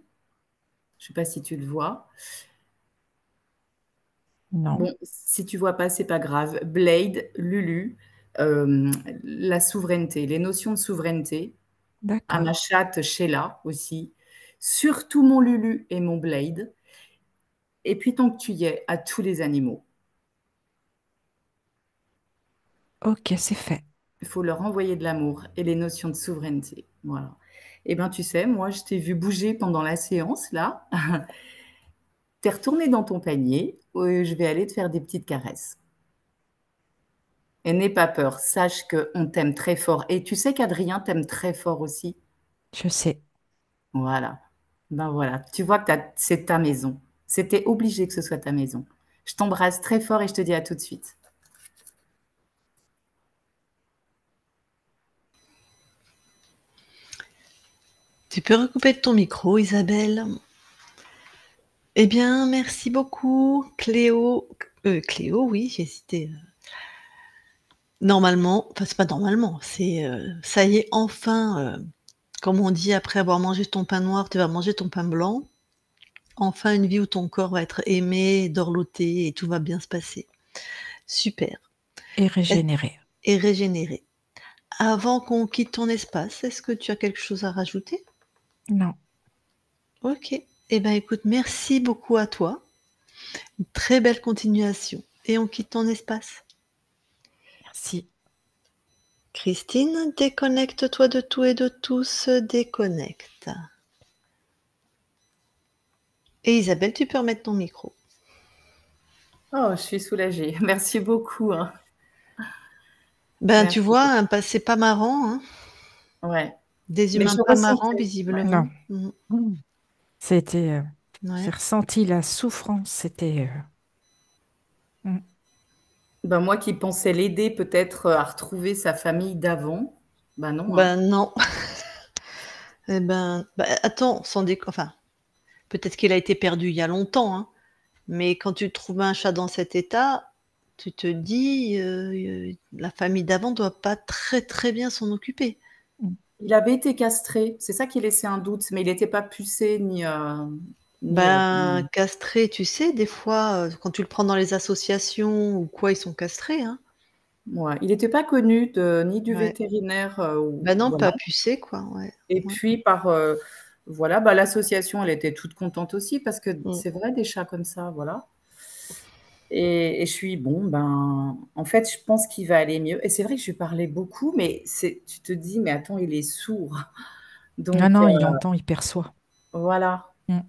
Je ne sais pas si tu le vois. Non, Bon, si tu vois pas, c'est pas grave. Blade, Lulu, euh, la souveraineté, les notions de souveraineté. À ma d'accord. chatte Sheila aussi. Surtout mon Lulu et mon Blade. Et puis tant que tu y es, à tous les animaux. Ok, c'est fait. Il faut leur envoyer de l'amour et les notions de souveraineté. Voilà. Eh bien, tu sais, moi, je t'ai vu bouger pendant la séance, là. T'es retourné dans ton panier. Je vais aller te faire des petites caresses. Et n'aie pas peur. Sache qu'on t'aime très fort. Et tu sais qu'Adrien t'aime très fort aussi. Je sais. Voilà. Ben voilà. Tu vois que c'est ta maison. C'était obligé que ce soit ta maison. Je t'embrasse très fort et je te dis à tout de suite. Tu peux recouper ton micro, Isabelle. Eh bien, merci beaucoup, Cléo. Cléo, oui, j'ai hésité. Normalement, enfin, c'est pas normalement, c'est ça y est, enfin, comme on dit, après avoir mangé ton pain noir, tu vas manger ton pain blanc. Enfin, une vie où ton corps va être aimé, dorloté et tout va bien se passer. Super. Et Est- régénérer. Et régénéré. Avant qu'on quitte ton espace, est-ce que tu as quelque chose à rajouter? Non, Ok. Eh bien, écoute, merci beaucoup à toi. Une très belle continuation. Et on quitte ton espace. merci. Christine, déconnecte-toi de tout et de tous, déconnecte. Et Isabelle, tu peux remettre ton micro. Oh, je suis soulagée. Merci beaucoup, hein. Ben, tu Merci vois, beaucoup. c'est pas marrant, hein. Ouais. Des Mais humains je pas marrants, ressentais. Ouais. Non. visiblement. Mhm. Mm. C'était, j'ai Ouais. ressenti la souffrance. C'était, mm. Ben, moi qui pensais l'aider peut-être à retrouver sa famille d'avant, ben non, hein. Ben non. Eh ben, bah, attends, enfin, peut-être qu'il a été perdu il y a longtemps, hein, mais quand tu trouves un chat dans cet état, tu te dis, la famille d'avant doit pas très, très bien s'en occuper. Mm. Il avait été castré. C'est ça qui laissait un doute, mais il n'était pas pucé ni Ben, castré, tu sais, des fois, quand tu le prends dans les associations ou quoi, ils sont castrés, hein. ouais. Il n'était pas connu ni du Ouais. vétérinaire Ben non, voilà. pas pucé, quoi, ouais. Et Ouais. puis voilà, bah, l'association, elle était toute contente aussi parce que Mmh. c'est vrai des chats comme ça, voilà. Et je suis bon, ben, en fait, je pense qu'il va aller mieux. Et c'est vrai que je lui parlais beaucoup, mais tu te dis, mais attends, il est sourd. Ah Donc non, il entend, il perçoit. voilà. Mm.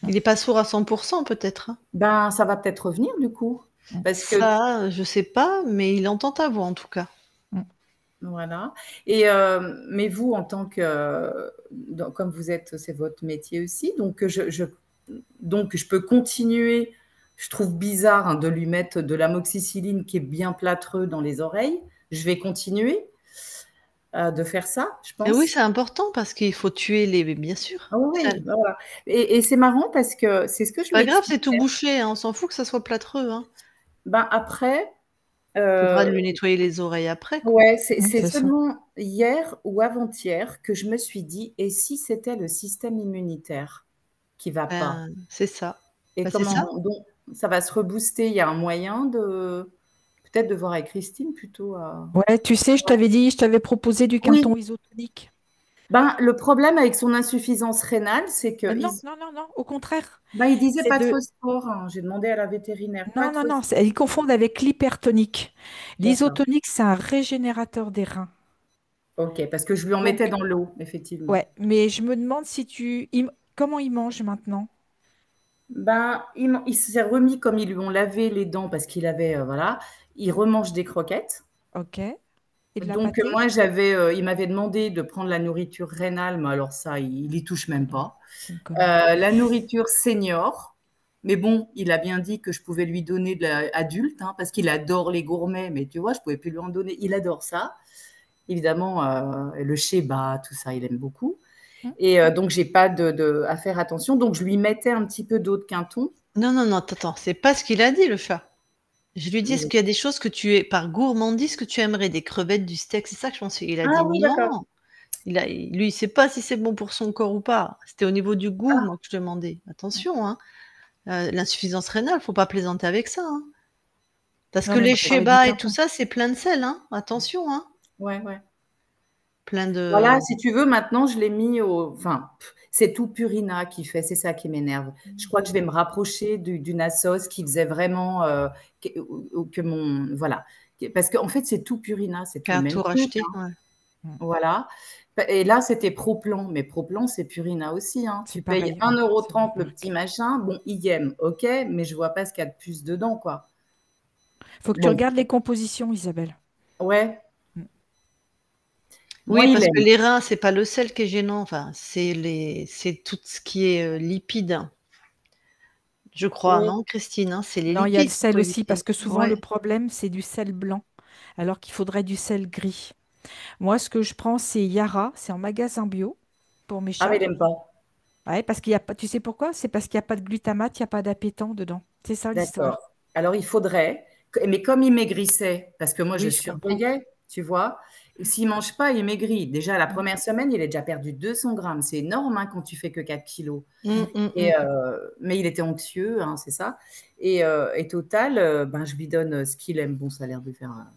Mm. Il est pas sourd à 100 peut-être, hein? Ben, ça va peut-être revenir du coup, Mm. parce que Ça, je sais pas, mais il entend ta voix, en tout cas. Mm. voilà. Et mais vous, en tant que, comme vous êtes, c'est votre métier aussi, donc donc je peux continuer. Je trouve bizarre hein, de lui mettre de l'amoxicilline qui est bien plâtreux dans les oreilles. Je vais continuer de faire ça, je Et oui, pense. c'est important parce qu'il faut tuer les bien sûr. Ah oui, Ça oui, voilà. Et c'est marrant parce que c'est ce que je lui pas grave, c'est tout expliquais. bouché, hein, on s'en fout que ça soit plâtreux, hein. Ben après, Faudra euh, lui nettoyer les oreilles après, quoi. ouais, Mm, c'est c'est ça. seulement hier ou avant-hier que je me suis dit, et si c'était le système immunitaire qui va pas? Ben, c'est ça. Et Bah, c'est ça. donc ça va se rebooster. Il y a un moyen de peut-être de voir avec Christine plutôt. Ouais, tu sais, je t'avais dit, je t'avais proposé du Oui. quinton isotonique. Ben, le problème avec son insuffisance rénale, c'est que Non, non, non, non, au contraire. ben, il disait C'est pas de de... phosphore, hein. J'ai demandé à la vétérinaire, pas Non, de non, non, phosphore. ils confondent avec l'hypertonique. D'accord. L'isotonique, c'est un régénérateur des reins. Ok, parce que je lui en mettais Donc, dans l'eau, effectivement. ouais, mais je me demande si comment il mange maintenant. Ben, il s'est remis comme ils lui ont lavé les dents parce qu'il avait, voilà, il remange des croquettes. Ok. Et de la Donc, pâtée? moi, il m'avait demandé de prendre la nourriture rénale, mais alors ça, il y touche même Non, pas. je ne connais pas. La nourriture senior, mais bon, il a bien dit que je pouvais lui donner de l'adulte, hein, parce qu'il adore les gourmets, mais tu vois, je pouvais plus lui en donner. Il adore ça. Évidemment, le sheba, tout ça, il aime beaucoup. Hmm. Et donc, j'ai pas à faire attention. Donc, je lui mettais un petit peu d'eau de Quinton. Non, non, non, attends, c'est pas ce qu'il a dit, le chat. Je lui dis, est-ce qu'il y a des choses que tu es, par gourmandise, que tu aimerais, des crevettes, du steak, c'est ça que je pensais. Il a Ah dit oui, non. d'accord. Lui, il sait pas si c'est bon pour son corps ou pas. C'était au niveau du goût, Ah, moi, que je demandais. Attention, hein. L'insuffisance rénale, faut pas plaisanter avec ça, hein. Parce Non, que mais les moi, je parlais du sheba et tout quinton. ça, c'est plein de sel, hein. Attention, hein. ouais, ouais. Plein Voilà, de. si tu veux, maintenant, je l'ai mis au. Enfin, c'est tout Purina qui fait, c'est ça qui m'énerve. Je crois que je vais me rapprocher d'une Assos qui faisait vraiment. Que mon. Voilà. Parce qu'en fait, c'est tout Purina, c'est tout le Qu'à même tout truc, racheter, hein. ouais. Hmm. Voilà. Et là, c'était Proplan. Mais Proplan, c'est Purina aussi, hein. C'est Tu payes pareil, un ouais. euro C'est la même trente le petit marque. machin. Bon, IM, ok, mais je vois pas ce qu'il y a de plus dedans, quoi. Faut que tu Bon, regardes les compositions, Isabelle. ouais. Hmm. Moi, Oui, il parce que aime. les reins, c'est pas le sel qui est gênant. Enfin, c'est tout ce qui est lipide. Je crois, Oui. non, Christine, hein, c'est les Non, il y a le lipides qu'il sel faut aussi, parce éviter. que souvent le Ouais. problème, c'est du sel blanc, alors qu'il faudrait du sel gris. Moi, ce que je prends, c'est Yara, c'est en magasin bio pour mes Ah, mais chats. il aime pas. Ouais, parce qu'il y a pas, tu sais pourquoi? C'est parce qu'il n'y a pas de glutamate, il n'y a pas d'appétant dedans. C'est ça D'accord. l'histoire. Alors, il faudrait, mais comme il maigrissait, parce que moi, je Oui, je comprends. surveillais, tu vois, s'il mange pas, il maigrit. Déjà, la première semaine, il a déjà perdu 200 grammes. C'est énorme, hein, quand tu fais que 4 kilos. Mm. Mais il était anxieux, hein, c'est ça. Et total, ben, je lui donne ce qu'il aime. Bon, ça a l'air de faire un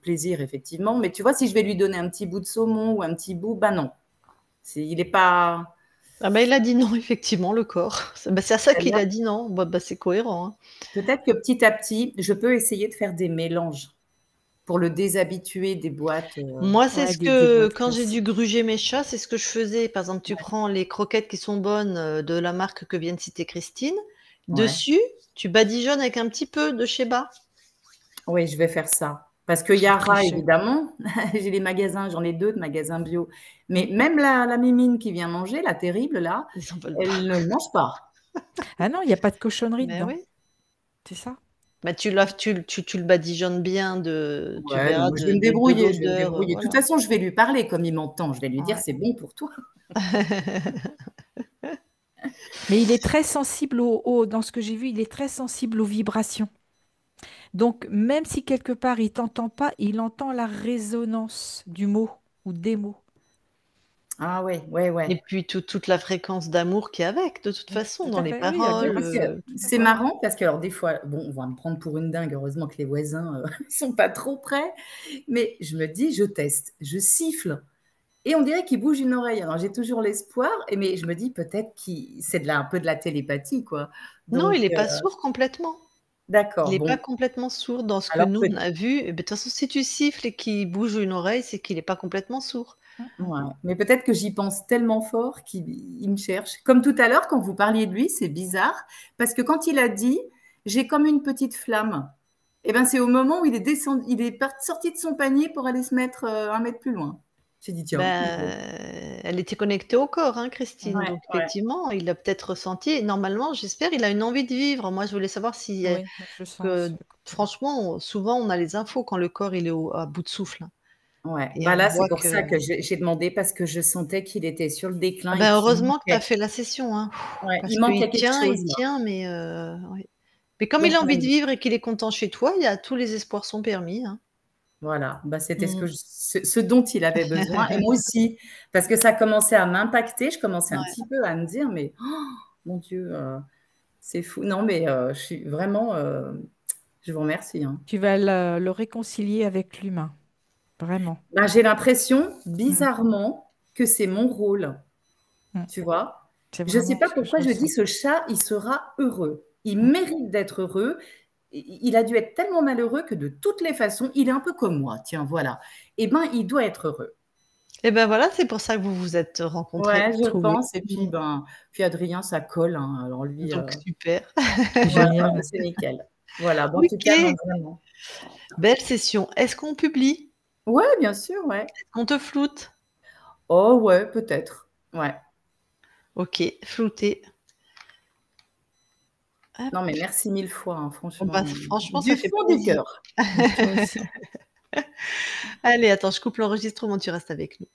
plaisir, effectivement. Mais tu vois, si je vais lui donner un petit bout de saumon ou un petit bout, ben non. Il n'est pas. Ah bah, il a dit non, effectivement, le corps. C'est à ça qu'il a dit non. Bah, c'est cohérent, hein. Peut-être que petit à petit, je peux essayer de faire des mélanges pour le déshabituer des boîtes. Moi, c'est Ouais, ce des que, boîtes quand j'ai dû classiques. gruger mes chats, c'est ce que je faisais. Par exemple, tu prends les croquettes qui sont bonnes de la marque que vient de citer Christine. Ouais. Dessus, tu badigeonnes avec un petit peu de Sheba. Oui, je vais faire ça. Parce que Sauf Yara, tricher. évidemment, j'ai les magasins, j'en ai deux de magasins bio. Hmm. Mais même la mimine qui vient manger, la terrible, là, Ils en veulent pas. elle ne le mange pas. Ah non, il n'y a pas de cochonnerie Mais dedans. oui. C'est ça? Bah, tu le badigeonnes bien tu Ouais, non, verras moi, je vais me de débrouiller, je vais me l'odeur, débrouiller. De toute voilà. façon, je vais lui parler comme il m'entend. Je vais lui dire, Ouais. c'est bon pour toi. Mais il est très sensible dans ce que j'ai vu, il est très sensible aux vibrations. Donc, même si quelque part il t'entend pas, il entend la résonance du mot ou des mots. Ah ouais, ouais, Et ouais. puis toute la fréquence d'amour qui est avec, de toute Mm. façon, Tout dans à les fait, oui, il y a Ouais, paroles, parce que tout à c'est fait. voilà. marrant, parce que alors des fois, bon, on va me prendre pour une dingue, heureusement que les voisins sont pas trop près, mais je me dis, je teste, je siffle, et on dirait qu'il bouge une oreille. Alors j'ai toujours l'espoir, mais je me dis peut-être que c'est un peu de la télépathie, quoi. Non, Donc, il est pas sourd complètement. Il d'accord, est pas bon, complètement sourd dans ce que alors nous peut on a vu. Et ben, de toute façon, si tu siffles et qu'il bouge une oreille, c'est qu'il est pas complètement sourd. Mm, mm. ouais, mais peut-être que j'y pense tellement fort qu'il me cherche. Comme tout à l'heure, quand vous parliez de lui, c'est bizarre, parce que quand il a dit: «J'ai comme une petite flamme», et ben, c'est au moment où il est descendu, sorti de son panier pour aller se mettre, 1 mètre plus loin. J'ai dit: «Tiens, dis donc». Elle était connectée au corps, hein, Christine. Ouais, Donc ouais. effectivement, il l'a peut-être ressenti. Et normalement, j'espère, il a une envie de vivre. Moi, je voulais savoir si, Oui, moi, je le sens que aussi. franchement, souvent, on a les infos quand le corps il est à bout de souffle, hein. Ouais, Et bah, on là, c'est voit pour ça que. que j'ai demandé parce que je sentais qu'il était sur le Ah déclin et ben, qu'il heureusement que tu as manquait. fait la session, hein. Ouais, Parce il manquait qu'il quelque il chose là. tient, mais oui. Mais comme il Donc a envie de vivre et qu'il est content chez toi, il y a tous les espoirs sont permis, hein. voilà, bah, c'était Mmh. ce dont il avait besoin, et moi aussi, parce que ça commençait à m'impacter. Je commençais un Ouais. petit peu à me dire: «Mais oh, mon Dieu, c'est fou». Non, mais je suis vraiment, je vous remercie, hein. Tu vas le réconcilier avec l'humain, vraiment. Ben, j'ai l'impression, Mm, bizarrement, que c'est mon rôle, mm. tu vois? C'est Je ne sais vraiment pas ce que je pourquoi je dis: ressens. «Ce chat, il sera heureux. Il Mm. mérite d'être heureux». Il a dû être tellement malheureux que de toutes les façons, il est un peu comme moi, tiens, voilà. Eh ben, il doit être heureux. Et ben voilà, c'est pour ça que vous vous êtes rencontrés. Ouais, je Trouvé. pense. Et puis, puis Adrien, ça colle, hein. Alors lui, Donc super. voilà, Génial. c'est nickel. Voilà, bon, en tout cas, non, OK, vraiment. belle session. Est-ce qu'on publie? Ouais, bien sûr, ouais. Est-ce qu'on te floute? Oh ouais, peut-être. Ouais. OK, flouté. Hop. Non, mais merci 1000 fois, hein, Bon bah, franchement, franchement, ça du fait fond du plaisir. cœur. Toi aussi. Allez, attends, je coupe l'enregistrement, tu restes avec nous.